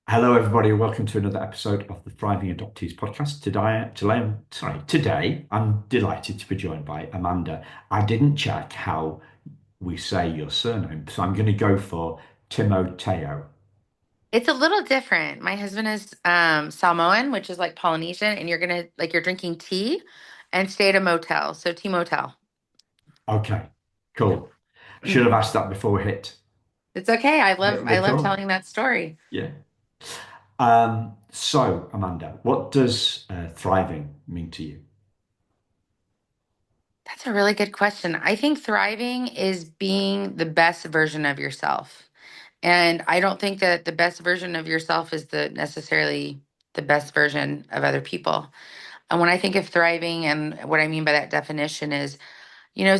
Hello, everybody. Welcome to another episode of the Thriving Adoptees podcast. Today I'm delighted to be joined by Amanda. I didn't check how we say your surname, so I'm going to go for Timoteo. It's a little different. My husband is Samoan, which is like Polynesian, and you're drinking tea and stay at a motel. So tea motel. Okay, cool. Should Mm. have asked that before we hit It's okay. I love I love record. telling that story. Yeah. So, Amanda, what does thriving mean to you? That's a really good question. I think thriving is being the best version of yourself. And I don't think that the best version of yourself is the necessarily the best version of other people. And when I think of thriving and what I mean by that definition is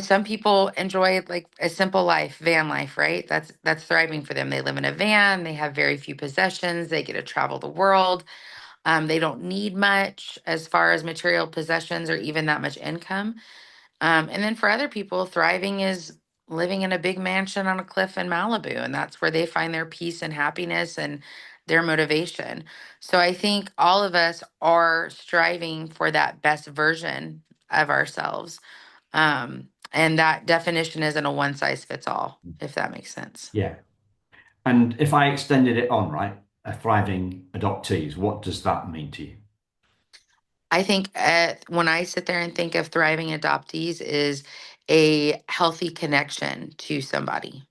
some people enjoy like a simple life, van life, right? That's thriving for them. They live in a van, they have very few possessions, they get to travel the world. They don't need much as far as material possessions or even that much income. And then for other people, thriving is living in a big mansion on a cliff in Malibu, and that's where they find their peace and happiness and their motivation. So I think all of us are striving for that best version of ourselves. And that definition isn't a one size fits all, if that makes sense. Yeah. And if I extended it on, right, a thriving adoptees, what does that mean to you? I think when I sit there and think of thriving adoptees is a healthy connection to somebody,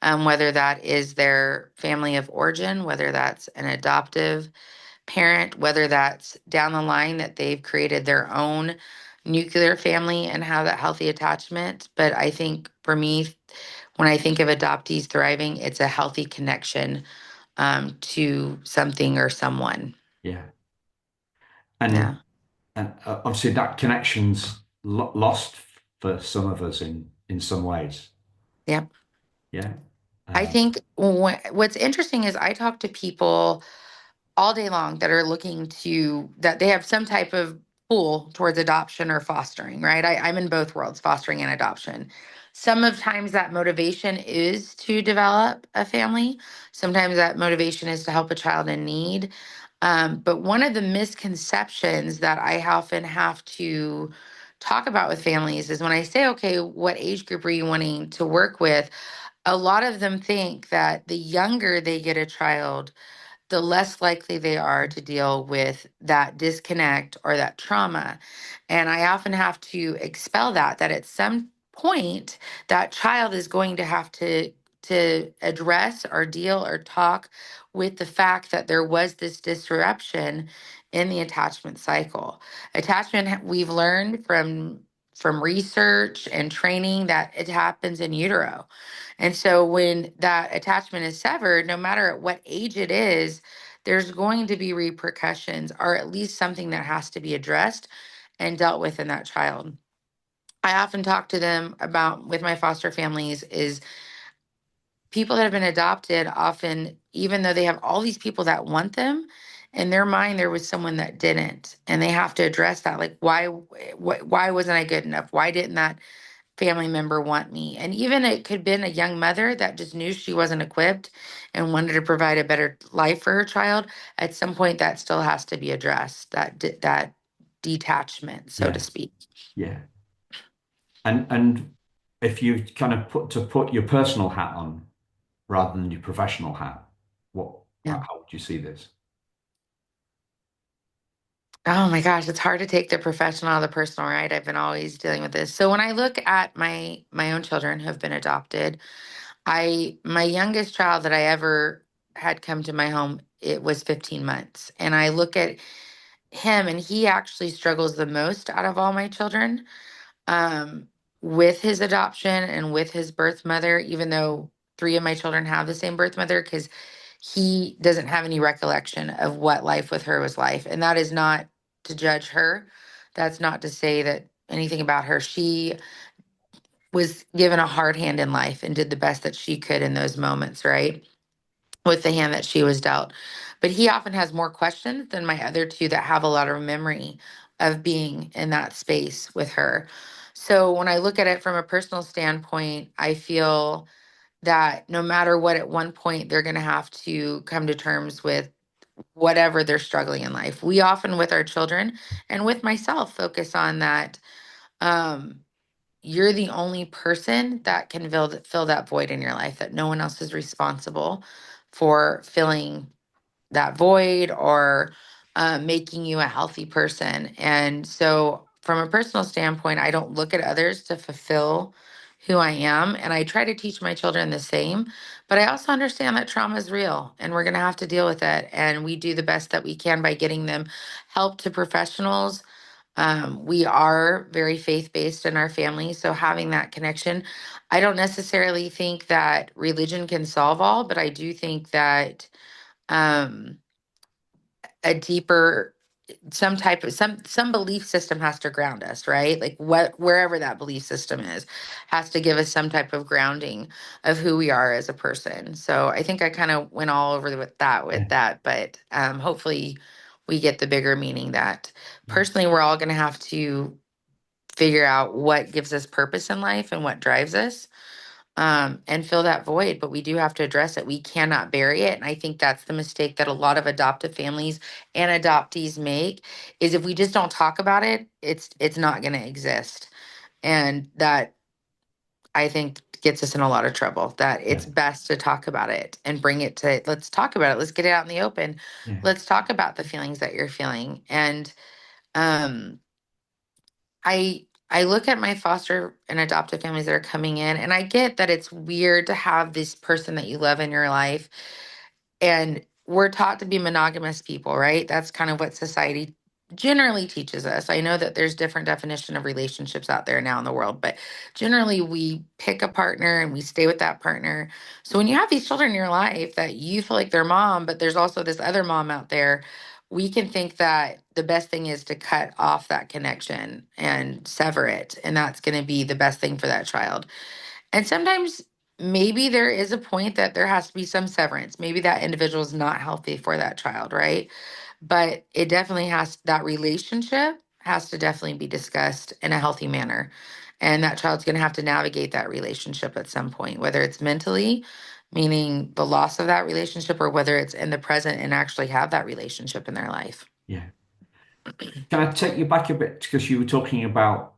whether that is their family of origin, whether that's an adoptive parent, whether that's down the line that they've created their own nuclear family and have that healthy attachment. But I think for me, when I think of adoptees thriving, it's a healthy connection to something or someone. Yeah. Yeah. And obviously that connection's lost for some of us in some ways. Yep. Yeah. I Uh, think what's interesting is I talk to people all day long that are looking to that they have some type of pull towards adoption or fostering, right? I'm in both worlds, fostering and adoption. Some of times that motivation is to develop a family. Sometimes that motivation is to help a child in need. But one of the misconceptions that I often have to talk about with families is when I say, okay, what age group are you wanting to work with? A lot of them think that the younger they get a child, the less likely they are to deal with that disconnect or that trauma. And I often have to expel that at some point that child is going to have to address or deal or talk with the fact that there was this disruption in the attachment cycle. Attachment we've learned from research and training that it happens in utero. And so when that attachment is severed, no matter at what age it is, there's going to be repercussions or at least something that has to be addressed and dealt with in that child. I often talk to them about with my foster families is people that have been adopted often, even though they have all these people that want them, in their mind there was someone that didn't, and they have to address that. Like, why wasn't I good enough? Why didn't that family member want me? And even it could have been a young mother that just knew she wasn't equipped and wanted to provide a better life for her child. At some point, that still has to be addressed. That detachment, so to yeah. speak. Yeah. And if you kind of put your personal hat on rather than your professional hat, Yeah. how would you see this? Oh my gosh, it's hard to take the professional out of the personal, right? I've been always dealing with this. So when I look at my own children who have been adopted, I my youngest child that I ever had come to my home, it was 15 months. And I look at him and he actually struggles the most out of all my children, um, with his adoption and with his birth mother, even though three of my children have the same birth mother, because he doesn't have any recollection of what life with her was like. And that is not to judge her. That's not to say that anything about her. She was given a hard hand in life and did the best that she could in those moments, right? With the hand that she was dealt. But he often has more questions than my other two that have a lot of memory of being in that space with her. So when I look at it from a personal standpoint, I feel that no matter what, at one point, they're going to have to come to terms with whatever they're struggling in life. We often, with our children and with myself, focus on that. Um, you're the only person that can fill that void in your life, that no one else is responsible for filling that void or making you a healthy person. And so, from a personal standpoint, I don't look at others to fulfill who I am. And I try to teach my children the same. But I also understand that trauma is real and we're going to have to deal with it. And we do the best that we can by getting them help to professionals. We are very faith based in our family. So, having that connection, I don't necessarily think that religion can solve all, but I do think that. Um, a deeper some type of some belief system has to ground us, right? Like what wherever that belief system is has to give us some type of grounding of who we are as a person. So I think I kind of went all over with Yeah. that, but hopefully we get the bigger meaning that personally we're all going to have to figure out what gives us purpose in life and what drives us, and fill that void. But we do have to address it. We cannot bury it. And I think that's the mistake that a lot of adoptive families and adoptees make is if we just don't talk about it, it's not going to exist. And that I think gets us in a lot of trouble. That Yeah. it's best to talk about it and bring it to let's talk about it. Let's get it out in the open. Yeah. Let's talk about the feelings that you're feeling. And um I look at my foster and adoptive families that are coming in, and I get that it's weird to have this person that you love in your life, and we're taught to be monogamous people, right? That's kind of what society generally teaches us. I know that there's different definition of relationships out there now in the world, but generally we pick a partner and we stay with that partner. So when you have these children in your life that you feel like their mom, but there's also this other mom out there, we can think that the best thing is to cut off that connection and sever it. And that's going to be the best thing for that child. And sometimes maybe there is a point that there has to be some severance. Maybe that individual is not healthy for that child, right? But it definitely that relationship has to definitely be discussed in a healthy manner. And that child's going to have to navigate that relationship at some point, whether it's mentally, meaning the loss of that relationship, or whether it's in the present and actually have that relationship in their life. Yeah. Can I take you back a bit because you were talking about,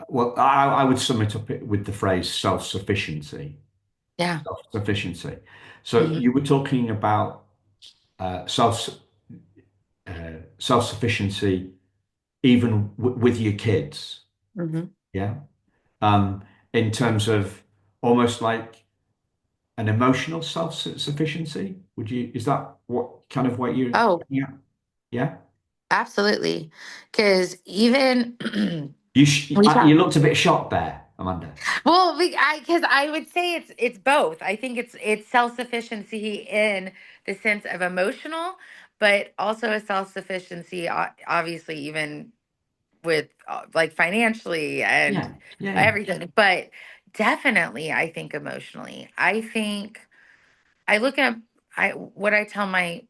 well, I would sum it up with the phrase self-sufficiency. Yeah. Self-sufficiency. So Hmm. you were talking about uh, self self-sufficiency even with your kids. Hmm. Yeah. Um, in terms of almost like an emotional self-sufficiency. Is that what kind of what you're Oh, getting at? Yeah. absolutely. Because even we You talk. looked a bit shocked there, Amanda. Well, because I would say it's both. I think it's self sufficiency in the sense of emotional, but also a self sufficiency, obviously, even with like financially and Yeah. Yeah. Yeah. everything. But definitely, I think emotionally. I think I look at I what I tell my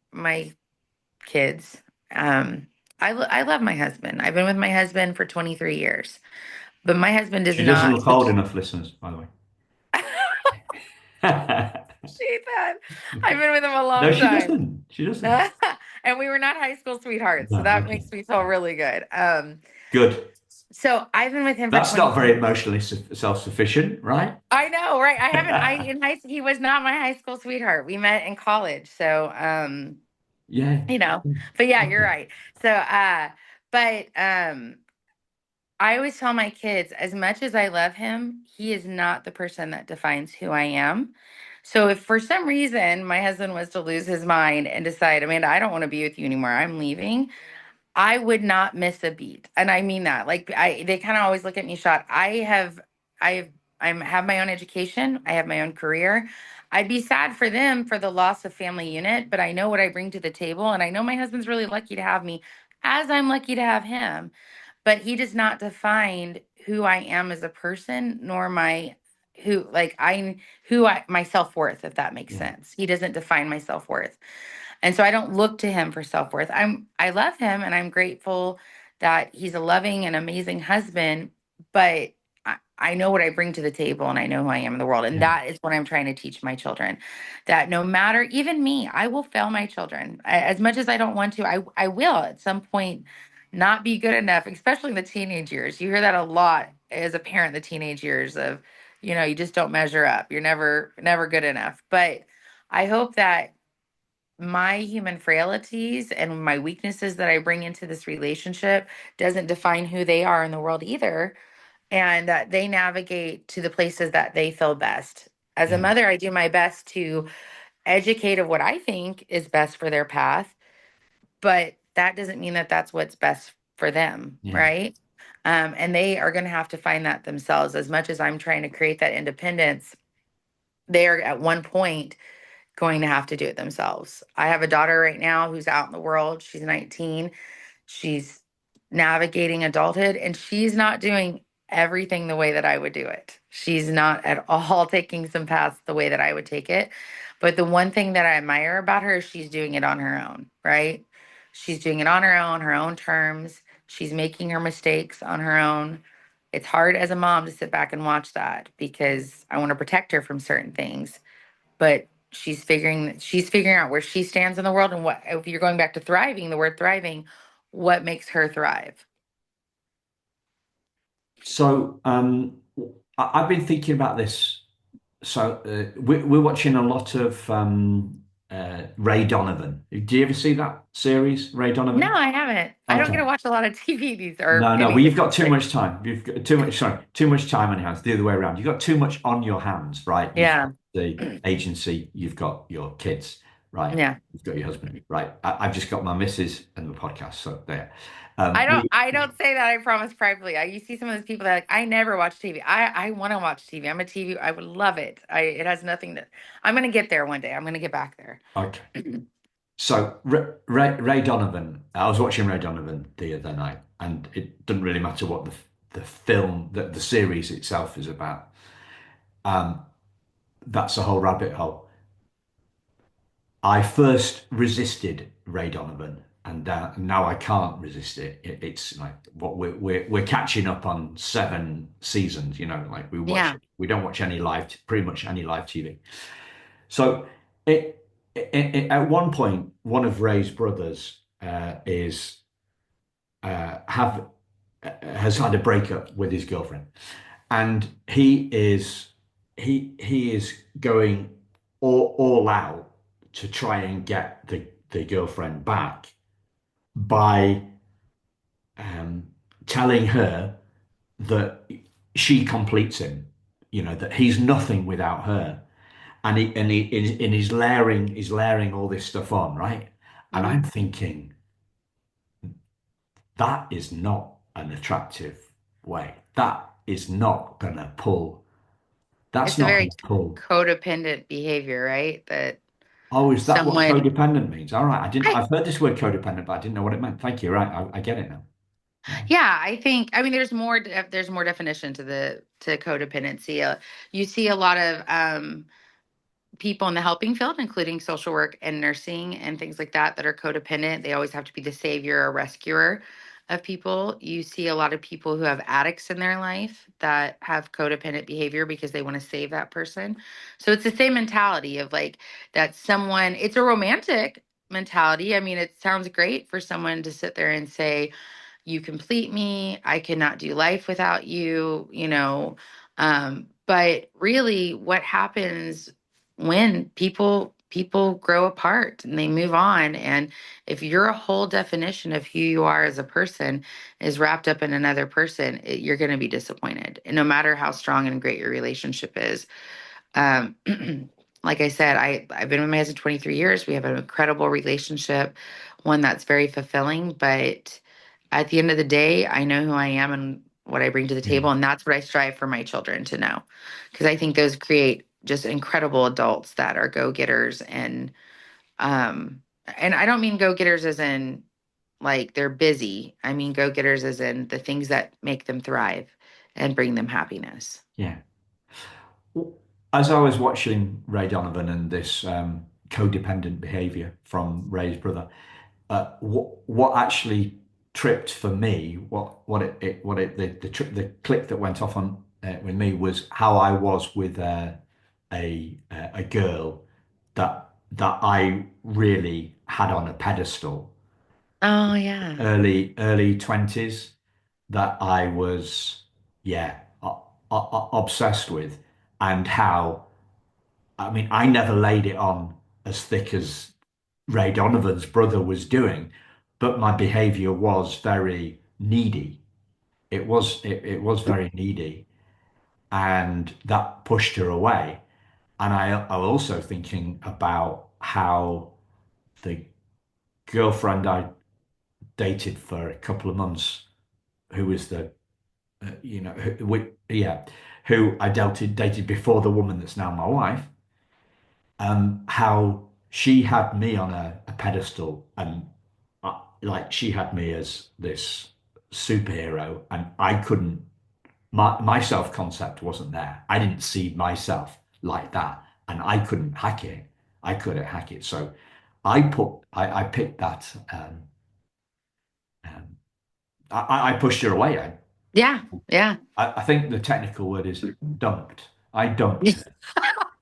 kids. Um, I love my husband. I've been with my husband for 23 years, but my husband is She doesn't not. look old enough, listeners, by the way. That. I've been with him a No, long she time. doesn't. She doesn't. And we were not high school sweethearts, so No, that okay. makes me feel really good. Good. So I've been with him for That's not very 23. emotionally self-sufficient, right? I know, right? I haven't I in high he was not my high school sweetheart. We met in college. So Yeah. you know, but yeah, you're Okay. right. So but I always tell my kids, as much as I love him, he is not the person that defines who I am. So if for some reason my husband was to lose his mind and decide, Amanda, I don't want to be with you anymore, I'm leaving, I would not miss a beat. And I mean that. Like they kind of always look at me shot. I have my own education. I have my own career. I'd be sad for them for the loss of family unit, but I know what I bring to the table. And I know my husband's really lucky to have me, as I'm lucky to have him. But he does not define who I am as a person, nor my who like I who I my self-worth, if that makes Yeah. sense. He doesn't define my self-worth. And so I don't look to him for self-worth. I love him and I'm grateful that he's a loving and amazing husband, but I know what I bring to the table and I know who I am in the world. And Yeah. that is what I'm trying to teach my children, that no matter, even me, I will fail my children. As much as I don't want to, I will at some point not be good enough, especially in the teenage years. You hear that a lot as a parent, the teenage years of, you just don't measure up. You're never good enough. But I hope that my human frailties and my weaknesses that I bring into this relationship doesn't define who they are in the world either, and that they navigate to the places that they feel best. As a Yeah. mother, I do my best to educate of what I think is best for their path, but that doesn't mean that that's what's best for them, Yeah. right? And they are going to have to find that themselves. As much as I'm trying to create that independence, they are at one point going to have to do it themselves. I have a daughter right now who's out in the world. She's 19. She's navigating adulthood and she's not doing everything the way that I would do it. She's not at all taking some paths the way that I would take it. But the one thing that I admire about her is she's doing it on her own, right? She's doing it on her own terms. She's making her mistakes on her own. It's hard as a mom to sit back and watch that because I want to protect her from certain things, but she's figuring out where she stands in the world, and what, if you're going back to thriving, the word thriving, what makes her thrive. So I've been thinking about this. So we're watching a lot of Ray Donovan. Do you ever see that series, Ray No, Donovan? I haven't. I don't Okay. get to watch a lot of TV these or No, no. Well, anything. you've got too much time. You've got too much. Sorry, too much time on your hands. The other way around. You've got too much on your hands, right? You've got Yeah. the agency. You've got your kids, right? Yeah. You've got your husband, right? I've just got my missus and the podcast. So there. I don't We I don't say that, I promise, privately. You see some of those people that are like, I never watch TV. I want to watch TV. I'm a TV. I would love it. It has nothing to, I'm gonna get there one day. I'm gonna get back there. okay. So Ray Donovan, I was watching Ray Donovan the other night, and it doesn't really matter what the film, the series itself is about. Um, that's a whole rabbit hole. I first resisted Ray Donovan, and now I can't resist it. It's like what we're catching up on 7 seasons. Like we watch, Yeah. we don't watch any live, pretty much any live TV. So at one point, one of Ray's brothers is have has had a breakup with his girlfriend, and he is going all out to try and get the girlfriend back by um, telling her that she completes him, that he's nothing without her, and he's layering all this stuff on, right? And I'm Mhm. thinking that is not an attractive way. That is not gonna pull. That's It's a not very gonna pull. codependent behavior, right? That Oh, is that what someone codependent means? All right, I didn't. I I've heard this word codependent, but I didn't know what it meant. Thank you. Right, I get it now. Yeah. Yeah, I think, I mean, there's more definition to codependency. You see a lot of people in the helping field, including social work and nursing and things like that are codependent. They always have to be the savior or rescuer of people. You see a lot of people who have addicts in their life that have codependent behavior because they want to save that person. So it's the same mentality of like that someone, it's a romantic mentality. I mean, it sounds great for someone to sit there and say, you complete me. I cannot do life without you, but really what happens when people grow apart and they move on, and if your whole definition of who you are as a person is wrapped up in another person, you're going to be disappointed, and no matter how strong and great your relationship is. um, like I said, I've been with my husband 23 years. We have an incredible relationship, one that's very fulfilling. But at the end of the day, I know who I am and what I bring to the Yeah. table, and that's what I strive for my children to know, because I think those create just incredible adults that are go getters, and I don't mean go getters as in like they're busy. I mean go getters as in the things that make them thrive and bring them happiness. Yeah. As I was watching Ray Donovan and this codependent behavior from Ray's brother, what actually tripped for me, what it the click that went off on with me was how I was with a girl that I really had on a pedestal, Oh, yeah. early 20s, that I was, yeah, obsessed with, and how, I mean, I never laid it on as thick as Ray Donovan's brother was doing, but my behavior was very needy. It was very needy, and that pushed her away. And I was also thinking about how the girlfriend I dated for a couple of months, who was the yeah, who I dated before the woman that's now my wife, how she had me on a pedestal, and like she had me as this superhero, and I couldn't. My self concept wasn't there. I didn't see myself like that, and I couldn't hack it. I couldn't hack it. So I picked that. Um, I pushed her away. Yeah. Yeah. I think the technical word is dumped. I dumped her.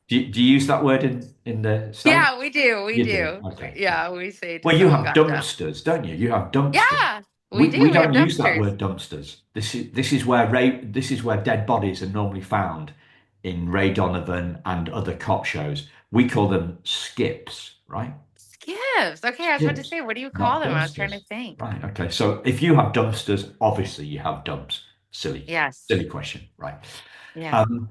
Do you use that word in the States? Yeah, we do. We You do. do. Okay. Yeah, we say to Well, you someone have got dumped. dumpsters, don't you? You have dumpsters. Yeah, we We do. We have don't use that dumpsters. word dumpsters. This is where dead bodies are normally found in Ray Donovan and other cop shows. We call them skips, right? Skips. Okay, I was about to Skips, say, what do you call not them? I was trying to dumpsters. think. Right. Okay. So if you have dumpsters, obviously you have dumps. Yes. Silly question, right? Yeah. Um,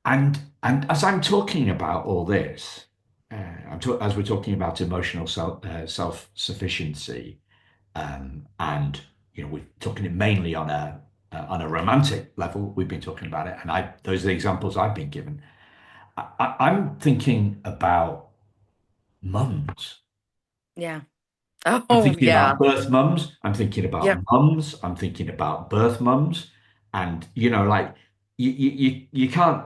and as I'm talking about all this, as we're talking about emotional self-sufficiency, and we're talking it mainly on a romantic level. We've been talking about it, and I those are the examples I've been given. I'm thinking about mums. Yeah. I'm Oh, thinking yeah. about birth mums. I'm thinking about Yep. mums. I'm thinking about birth mums. And, like you can't,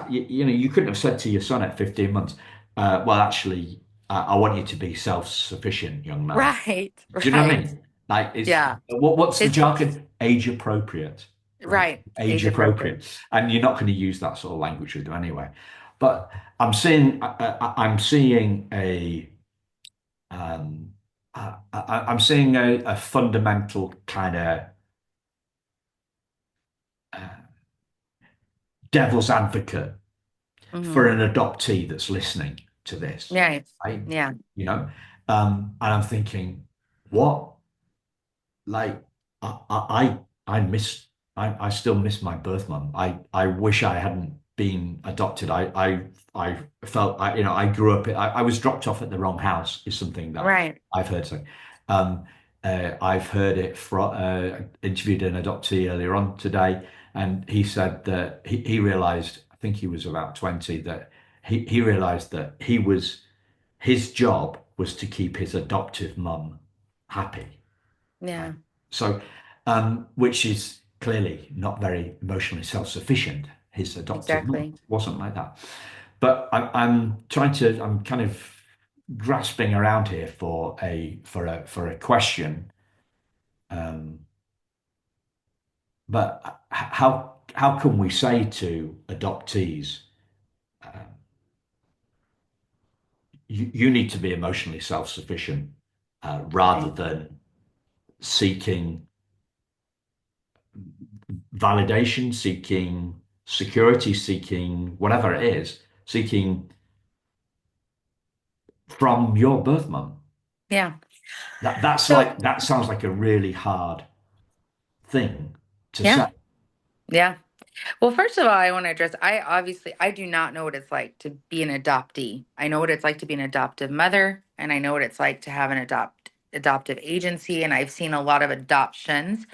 you couldn't have said to your son at 15 months, well, actually, I want you to be self-sufficient, young man. Right. Do you know what I Right. mean? Like, Yeah. what's the It's jargon? Age appropriate, right? right. Age Age appropriate. appropriate. And you're not going to use that sort of language with them anyway. But I'm seeing um, I'm seeing a fundamental kind of uh, devil's advocate for Hmm. an adoptee that's listening to this. Right. I, Yeah. you know, and I'm thinking, what? Like, I miss, I still miss my birth mum. I wish I hadn't been adopted. I felt, I grew up, I was dropped off at the wrong house is something that Right. I've heard. So, um, I've heard it from, interviewed an adoptee earlier on today, and he said that he realized, I think he was about 20, that he realized that his job was to keep his adoptive mum happy. Right. Yeah. So, which is clearly not very emotionally self-sufficient. His adoptive mum Exactly. wasn't like that. But I'm kind of grasping around here for a question. Um, but how can we say to adoptees, you need to be emotionally self-sufficient, rather Right. than seeking validation, seeking security, seeking whatever it is, seeking from your birth mum. Yeah. So, That sounds like a really hard thing to yeah. say. Yeah. Well, first of all, I want to address I do not know what it's like to be an adoptee. I know what it's like to be an adoptive mother, and I know what it's like to have an adoptive agency, and I've seen a lot of adoptions,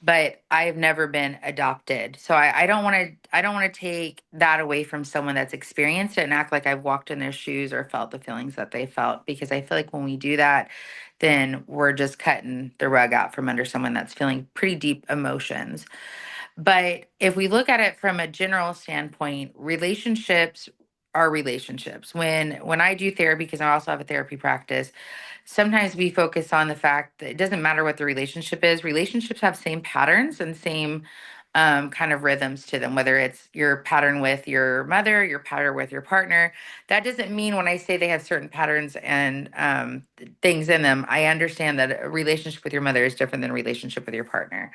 but I've never been adopted. So I don't want to take that away from someone that's experienced it and act like I've walked in their shoes or felt the feelings that they felt, because I feel like when we do that, then we're just cutting the rug out from under someone that's feeling pretty deep emotions. But if we look at it from a general standpoint, relationships are relationships. When I do therapy, because I also have a therapy practice, sometimes we focus on the fact that it doesn't matter what the relationship is. Relationships have same patterns and same kind of rhythms to them, whether it's your pattern with your mother, your pattern with your partner. That doesn't mean when I say they have certain patterns and things in them, I understand that a relationship with your mother is different than a relationship with your partner.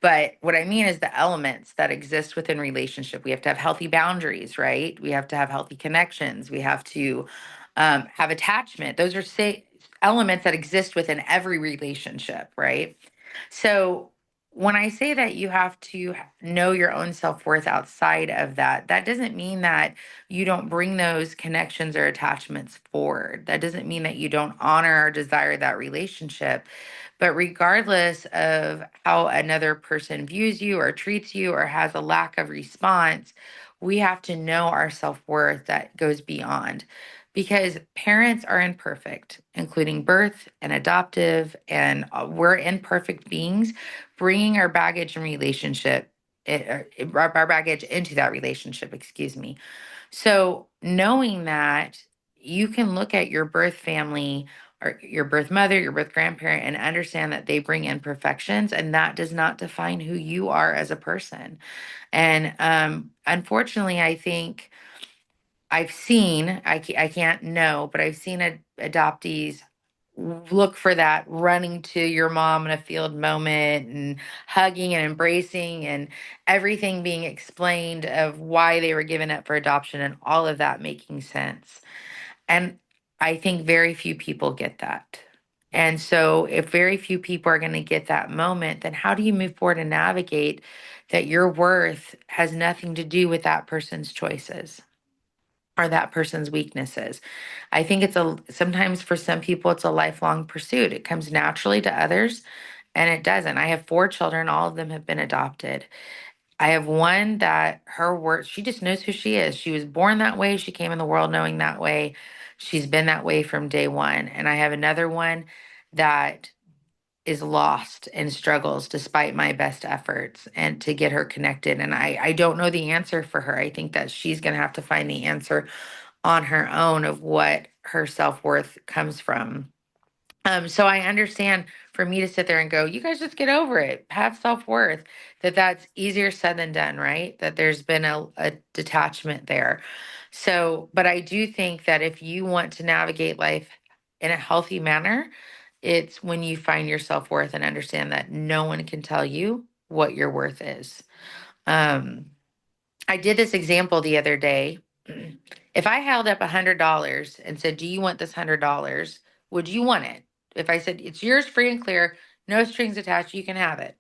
But what I mean is the elements that exist within relationship. We have to have healthy boundaries, right? We have to have healthy connections. We have to have attachment. Those are elements that exist within every relationship, right? So when I say that you have to know your own self worth outside of that, that doesn't mean that you don't bring those connections or attachments forward. That doesn't mean that you don't honor or desire that relationship. But regardless of how another person views you or treats you or has a lack of response, we have to know our self worth that goes beyond. Because parents are imperfect, including birth and adoptive, and we're imperfect beings bringing our baggage and relationship, our baggage into that relationship, excuse me. So knowing that you can look at your birth family or your birth mother, your birth grandparent, and understand that they bring imperfections, and that does not define who you are as a person. And unfortunately, I think I've seen, I can't know, but I've seen adoptees look for that running to your mom in a field moment and hugging and embracing and everything being explained of why they were given up for adoption and all of that making sense. And I think very few people get that. And so, if very few people are going to get that moment, then how do you move forward and navigate that your worth has nothing to do with that person's choices or that person's weaknesses? I think sometimes for some people, it's a lifelong pursuit. It comes naturally to others and it doesn't. I have four children, all of them have been adopted. I have one that her words, she just knows who she is. She was born that way. She came in the world knowing that way. She's been that way from day one. And I have another one that is lost and struggles despite my best efforts and to get her connected. And I don't know the answer for her. I think that she's going to have to find the answer on her own of what her self-worth comes from. So I understand for me to sit there and go, you guys just get over it, have self-worth, that's easier said than done, right? That there's been a detachment there. So, but I do think that if you want to navigate life in a healthy manner, it's when you find your self-worth and understand that no one can tell you what your worth is. Um, I did this example the other day. If I held up $100 and said, do you want this $100? Would you want it? If I said, it's yours free and clear, no strings attached, you can have it.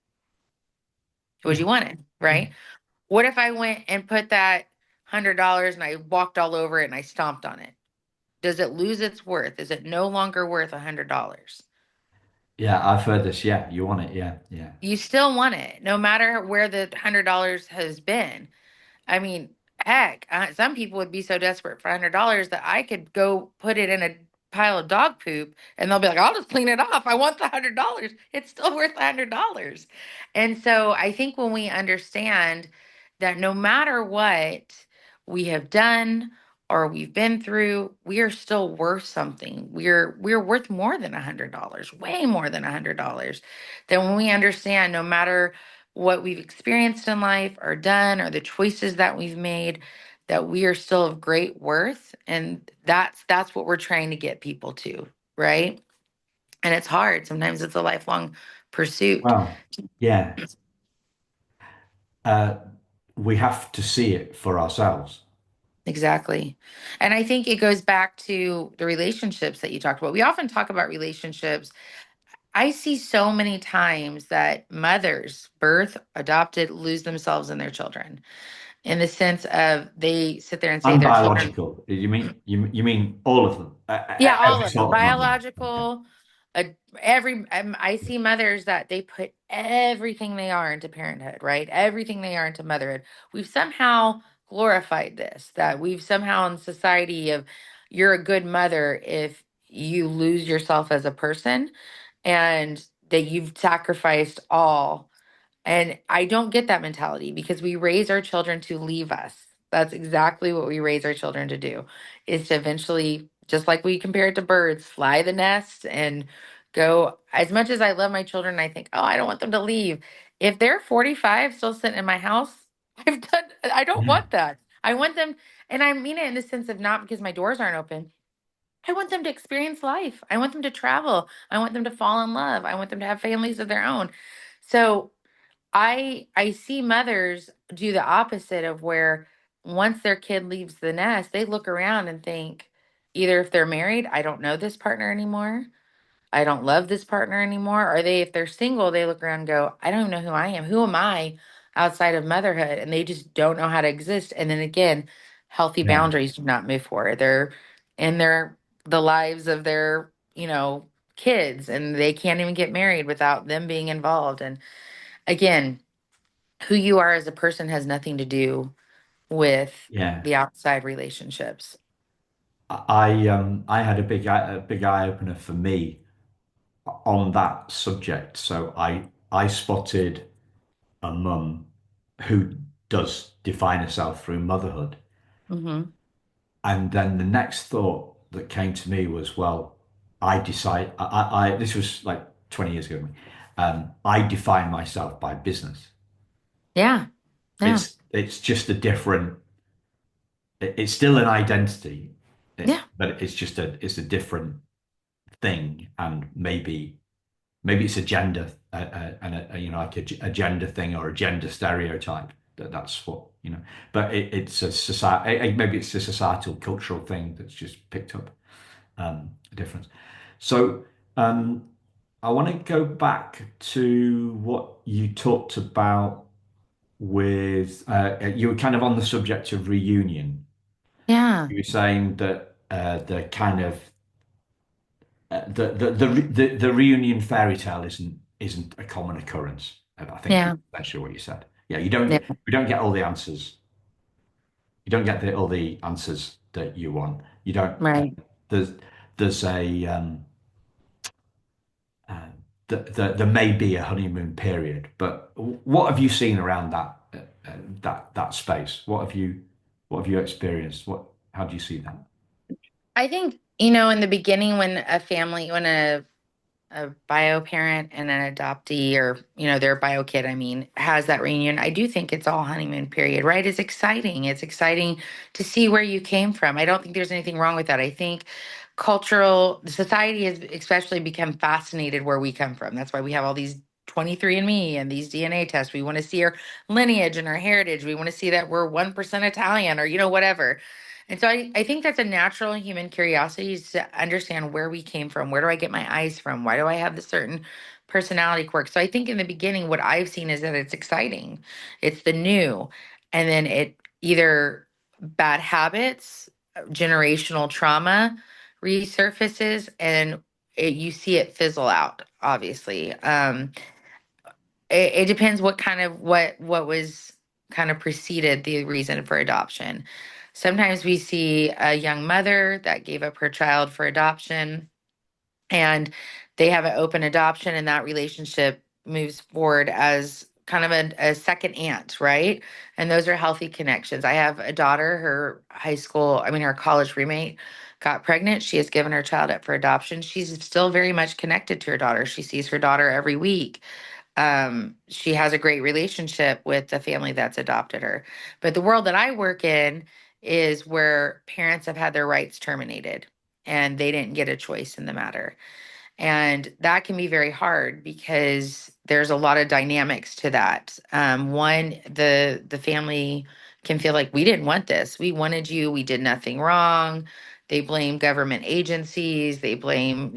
Would Yeah. you want it? Yeah. Right? What if I went and put that $100 and I walked all over it and I stomped on it? Does it lose its worth? Is it no longer worth $100? Yeah, I've heard this. Yeah, you want it. Yeah, yeah. You still want it, no matter where the $100 has been. I mean, heck, some people would be so desperate for $100 that I could go put it in a pile of dog poop and they'll be like, I'll just clean it off. I want the $100. It's still worth $100. And so I think when we understand that no matter what we have done or we've been through, we are still worth something. We're worth more than $100, way more than $100. Then when we understand no matter what we've experienced in life or done or the choices that we've made, that we are still of great worth, and that's what we're trying to get people to, right? And it's hard, sometimes it's a lifelong pursuit. Well, yeah. Uh, we have to see it for ourselves. Exactly. And I think it goes back to the relationships that you talked about. We often talk about relationships. I see so many times that mothers, birth, adopted, lose themselves in their children, in the sense of they sit there and say And their children. biological. You mean all of them? Yeah, all Every of them. sort of mother. Okay. Biological, uh, I see mothers that they put everything they are into parenthood, right? Everything they are into motherhood. We've somehow glorified this, that we've somehow in society of you're a good mother if you lose yourself as a person and that you've sacrificed all. And I don't get that mentality because we raise our children to leave us. That's exactly what we raise our children to do, is to eventually, just like we compare it to birds, fly the nest and go. As much as I love my children, I think, oh, I don't want them to leave. If they're 45 still sitting in my house, I don't Yeah. want that. I want them, and I mean it in the sense of not because my doors aren't open. I want them to experience life. I want them to travel. I want them to fall in love. I want them to have families of their own. So I see mothers do the opposite of where once their kid leaves the nest, they look around and think either if they're married, I don't know this partner anymore. I don't love this partner anymore. Or they, if they're single, they look around and go, I don't know who I am. Who am I outside of motherhood? And they just don't know how to exist. And then again, healthy Yeah. boundaries do not move forward. They're in the lives of their, kids, and they can't even get married without them being involved. And again, who you are as a person has nothing to do with Yeah. the outside relationships. I had a big eye opener for me on that subject. So I spotted a mum who does define herself through motherhood. Hmm. And then the next thought that came to me was, well, this was like 20 years ago. I define myself by business. Yeah. Yeah. It's just a different, it's still an identity, Yeah. but it's a different thing. And maybe it's a gender and like a gender thing or a gender stereotype that's what but it's a society, maybe it's a societal cultural thing that's just picked up a difference. So um I want to go back to what you talked about with you were kind of on the subject of reunion. Yeah. You were saying that the kind of the reunion fairy tale isn't a common occurrence. I think Yeah. that's sure what you said. Yeah, Yeah. we don't get all the answers. You don't get all the answers that you want. You don't. Right. There's there's a uh, there may be a honeymoon period, but what have you seen around that space? What have you experienced? How do you see that? I think, in the beginning when a bio parent and an adoptee or, their bio kid, I mean, has that reunion, I do think it's all honeymoon period, right? It's exciting. It's exciting to see where you came from. I don't think there's anything wrong with that. I think society has especially become fascinated where we come from. That's why we have all these 23andMe and these DNA tests. We want to see our lineage and our heritage. We want to see that we're 1% Italian or, whatever. And so I think that's a natural human curiosity is to understand where we came from. Where do I get my eyes from? Why do I have this certain personality quirk? So I think in the beginning, what I've seen is that it's exciting, it's the new, and then it either bad habits, generational trauma resurfaces, and you see it fizzle out, obviously. It depends what was kind of preceded the reason for adoption. Sometimes we see a young mother that gave up her child for adoption and they have an open adoption and that relationship moves forward as kind of a second aunt, right? And those are healthy connections. I have a daughter, her college roommate got pregnant. She has given her child up for adoption. She's still very much connected to her daughter. She sees her daughter every week. She has a great relationship with the family that's adopted her. But the world that I work in is where parents have had their rights terminated and they didn't get a choice in the matter. And that can be very hard because there's a lot of dynamics to that. One, the family can feel like we didn't want this. We wanted you. We did nothing wrong. They blame government agencies. They blame,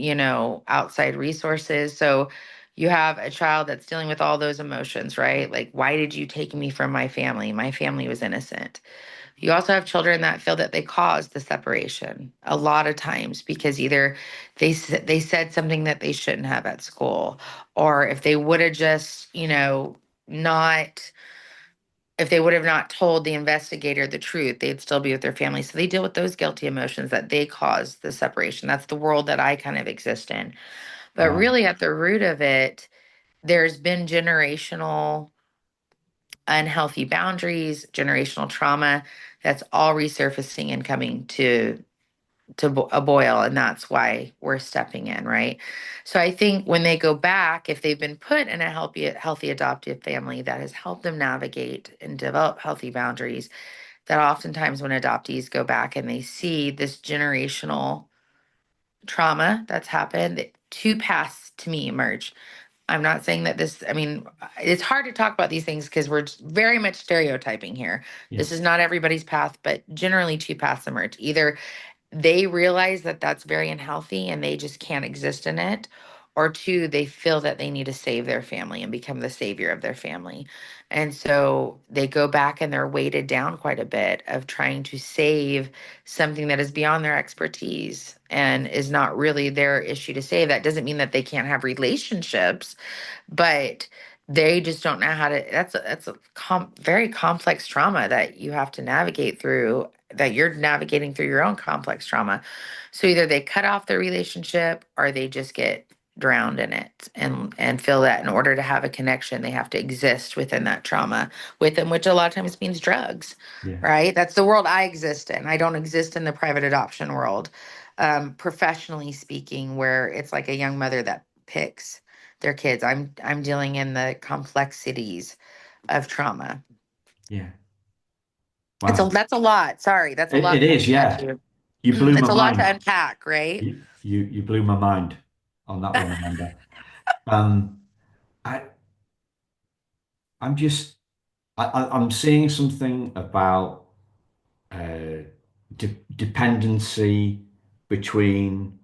outside resources. So you have a child that's dealing with all those emotions, right? Like, why did you take me from my family? My family was innocent. You also have children that feel that they caused the separation a lot of times because either they said something that they shouldn't have at school, or if they would have just, not if they would have not told the investigator the truth, they'd still be with their family. So they deal with those guilty emotions that they caused the separation. That's the world that I kind of exist in. But Right. really, at the root of it, there's been generational unhealthy boundaries, generational trauma that's all resurfacing and coming to a boil, and that's why we're stepping in, right? So I think when they go back, if they've been put in a healthy adoptive family that has helped them navigate and develop healthy boundaries, that oftentimes when adoptees go back and they see this generational trauma that's happened, two paths to me emerge. I'm not saying that this, I mean, it's hard to talk about these things because we're very much stereotyping here. Yeah. This is not everybody's path, but generally two paths emerge. Either they realize that that's very unhealthy and they just can't exist in it, or two, they feel that they need to save their family and become the savior of their family. And so they go back and they're weighted down quite a bit of trying to save something that is beyond their expertise and is not really their issue to save. That doesn't mean that they can't have relationships, but they just don't know how to. That's a very complex trauma that you have to navigate through, that you're navigating through your own complex trauma. So either they cut off the relationship or they just get drowned in it and feel that in order to have a connection they have to exist within that trauma with them, which a lot of times means drugs. Yeah. Right, that's the world I exist in. I don't exist in the private adoption world, professionally speaking, where it's like a young mother that picks their kids. I'm dealing in the complexities of trauma. Yeah. It's a Wow. That's a lot. Sorry, that's a It lot coming is, at yeah. you. You blew my It's a lot to mind. unpack, right? You blew my mind on that one, Amanda. Um, I I'm just I'm seeing something about dependency between,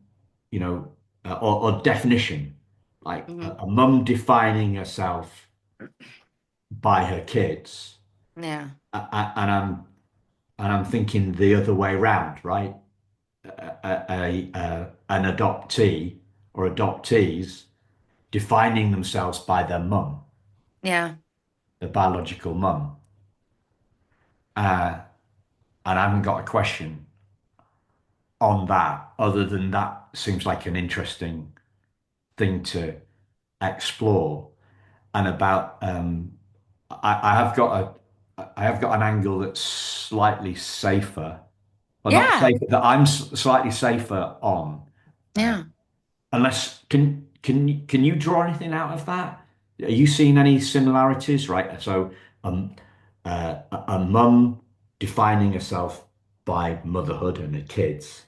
or definition, like Hmm. a mum defining herself by her kids, Yeah, and I'm thinking the other way round, right? An adoptee or adoptees defining themselves by their mum, yeah. the biological mum, uh, and I haven't got a question on that other than that seems like an interesting thing to explore. And about I have got I have got an angle that's slightly safer, or not Yeah, safer, that I'm slightly safer on. Uh, yeah. unless can you draw anything out of that? Are you seeing any similarities? Right. So a mum defining herself by motherhood and her kids,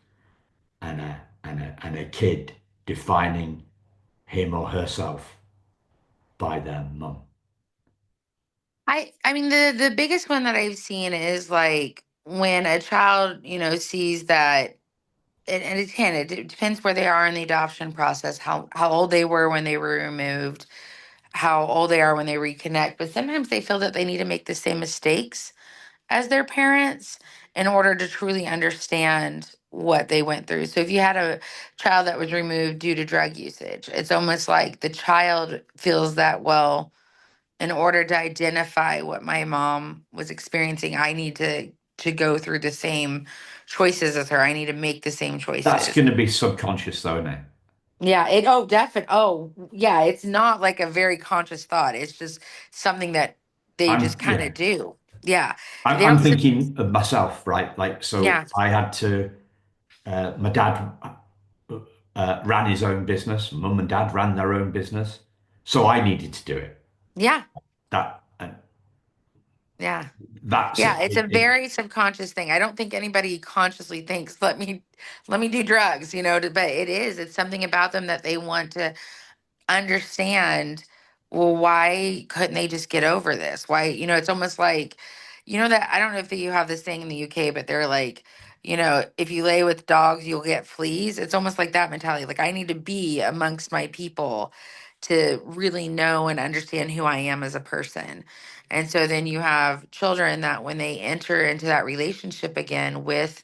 and a kid defining him or herself by their mum. I mean the biggest one that I've seen is like when a child, sees that, and it depends where they are in the adoption process, how old they were when they were removed, how old they are when they reconnect. But sometimes they feel that they need to make the same mistakes as their parents in order to truly understand what they went through. So if you had a child that was removed due to drug usage, it's almost like the child feels that, well, in order to identify what my mom was experiencing, I need to go through the same choices as her. I need to make the same That's choices. going to be subconscious, though, isn't it? Yeah, yeah, it's not like a very conscious thought. It's just something that they just kind Yeah. of do. Yeah. They I'm don't sit. thinking of myself, right? Like, so Yeah. I had to. My dad ran his own business. Mum and dad ran their own business, so I needed to do it. Yeah. That and Yeah. that's Yeah, it. it's a very subconscious thing. I don't think anybody consciously thinks, let me do drugs, but it's something about them that they want to understand. Well, why couldn't they just get over this? Why, it's almost like, that I don't know if you have this thing in the UK, but they're like, if you lay with dogs, you'll get fleas. It's almost like that mentality. Like, I need to be amongst my people to really know and understand who I am as a person. And so then you have children that when they enter into that relationship again with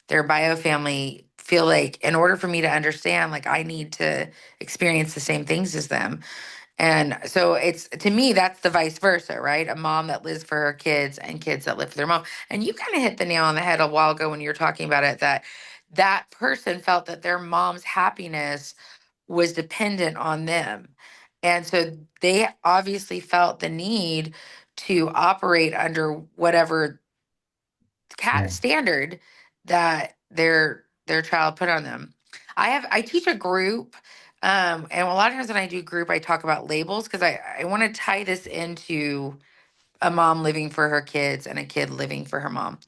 their bio family, feel like in order for me to understand, like I need to experience the same things as them. And so it's, to me, that's the vice versa, right? A mom that lives for her kids and kids that live for their mom. And you kind of hit the nail on the head a while ago when you were talking about it, that that person felt that their mom's happiness was dependent on them. And so they obviously felt the need to operate under whatever cat Yeah, standard that their their child put on them. I teach a group, and a lot of times when I do group, I talk about labels because I want to tie this into a mom living for her kids and a kid living for her mom.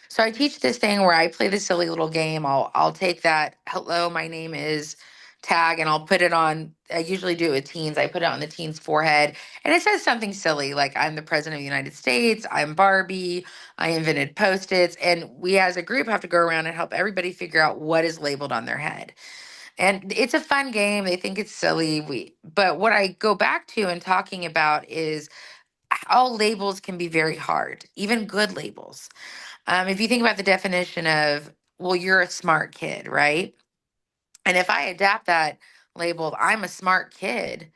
So I teach this thing where I play this silly little game. I'll take that hello, my name is tag and I'll put it on. I usually do it with teens. I put it on the teen's forehead and it says something silly like I'm the president of the United States, I'm Barbie, I invented post-its, and we as a group have to go around and help everybody figure out what is labeled on their head. And it's a fun game. They think it's silly. But what I go back to and talking about is all labels can be very hard, even good labels. If you think about the definition of, well, you're a smart kid, right? And if I adapt that label, I'm a smart kid,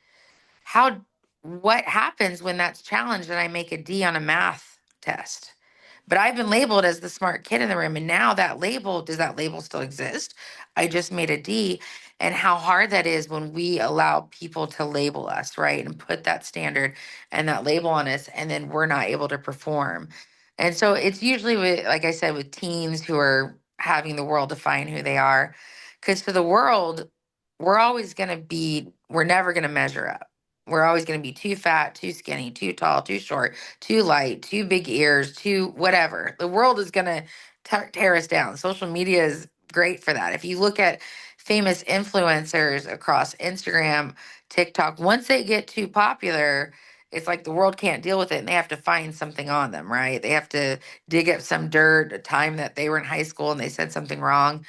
how, what happens when that's challenged and I make a D on a math test? But I've been labeled as the smart kid in the room. And now that label, does that label still exist? I just made a D. And how hard that is when we allow people to label us, right? And put that standard and that label on us, and then we're not able to perform. And so it's usually with, like I said, with teens who are having the world define who they are. Because for the world, we're never going to measure up. We're always going to be too fat, too skinny, too tall, too short, too light, too big ears, too whatever. The world is going to tear us down. Social media is great for that. If you look at famous influencers across Instagram, TikTok, once they get too popular, it's like the world can't deal with it and they have to find something on them, right? They have to dig up some dirt, a time that they were in high school and they said something wrong.